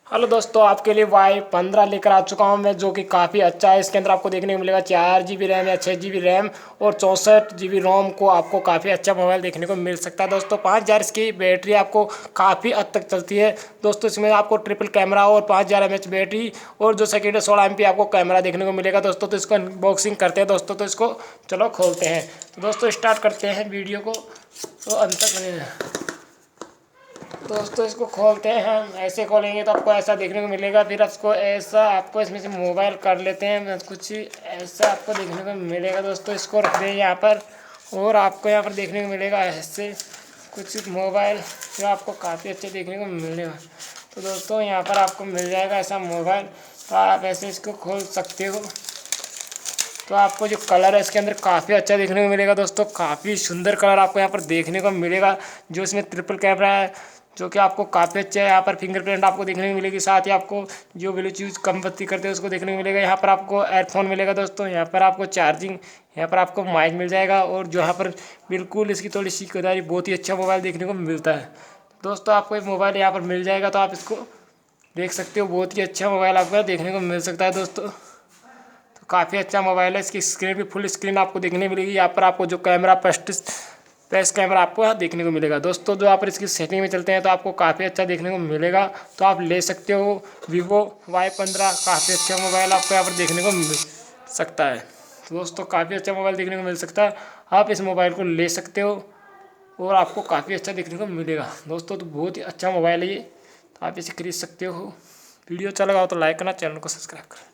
Hello दोस्तों, आपके लिए Y15 लेकर आ चुका हूं मैं, जो कि काफ़ी अच्छा है। इसके अंदर आपको देखने को मिलेगा 4 GB रैम या 6 GB रैम और 64 GB रोम को आपको काफ़ी अच्छा मोबाइल देखने को मिल सकता है। दोस्तों 5000 इसकी बैटरी आपको काफ़ी हद तक चलती है। दोस्तों इसमें आपको ट्रिपल कैमरा और 5000 mAh बैटरी और जो सेकेंड है 16 MP आपको कैमरा देखने को मिलेगा। दोस्तों तो इसको अनबॉक्सिंग करते हैं दोस्तों, तो इसको चलो खोलते हैं। तो दोस्तों स्टार्ट करते हैं वीडियो को, तो अंत तक दोस्तों इसको खोलते हैं। हम ऐसे खोलेंगे तो आपको ऐसा देखने को मिलेगा। फिर आपको ऐसा आपको इसमें से मोबाइल कर लेते हैं, कुछ ऐसा आपको देखने को मिलेगा। दोस्तों इसको रख दें यहाँ पर और आपको यहाँ पर देखने को मिलेगा ऐसे कुछ मोबाइल, जो आपको काफ़ी अच्छे देखने को मिलेगा। तो दोस्तों यहाँ पर आपको मिल जाएगा ऐसा मोबाइल, तो आप ऐसे इसको खोल सकते हो। तो आपको जो कलर है इसके अंदर काफ़ी अच्छा देखने को मिलेगा। दोस्तों काफ़ी सुंदर कलर आपको यहाँ पर देखने को मिलेगा। जो इसमें ट्रिपल कैमरा है, जो कि आपको काफ़ी अच्छा है। यहाँ पर फिंगरप्रिंट आपको देखने को मिलेगी, साथ ही आपको जो ब्लूटूथ कम बत्ती करते हैं उसको देखने को मिलेगा। यहाँ पर आपको एयरफोन मिलेगा दोस्तों, यहाँ पर आपको चार्जिंग, यहाँ पर आपको माइक मिल जाएगा। और जो यहाँ पर बिल्कुल इसकी थोड़ी सी खुदाई, बहुत ही अच्छा मोबाइल देखने को मिलता है। दोस्तों आपको एक मोबाइल यहाँ पर मिल जाएगा, तो आप इसको देख सकते हो। बहुत ही अच्छा मोबाइल आपको देखने को मिल सकता है दोस्तों। तो काफ़ी अच्छा मोबाइल है। इसकी स्क्रीन भी फुल स्क्रीन आपको देखने मिलेगी। यहाँ पर आपको जो कैमरा फ्लैश कैमरा आपको यहाँ देखने को मिलेगा। दोस्तों जो आप इसकी सेटिंग में चलते हैं तो आपको काफ़ी अच्छा देखने को मिलेगा। तो आप ले सकते हो Vivo Y15, काफ़ी अच्छा मोबाइल आपको यहाँ पर देखने को मिल सकता है। तो दोस्तों काफ़ी अच्छा मोबाइल देखने को मिल सकता है, आप इस मोबाइल को ले सकते हो और आपको काफ़ी अच्छा देखने को मिलेगा। दोस्तों तो बहुत ही अच्छा मोबाइल है ये, तो आप इसे खरीद सकते हो। वीडियो अच्छा लगा हो तो लाइक करना, चैनल को सब्सक्राइब करना।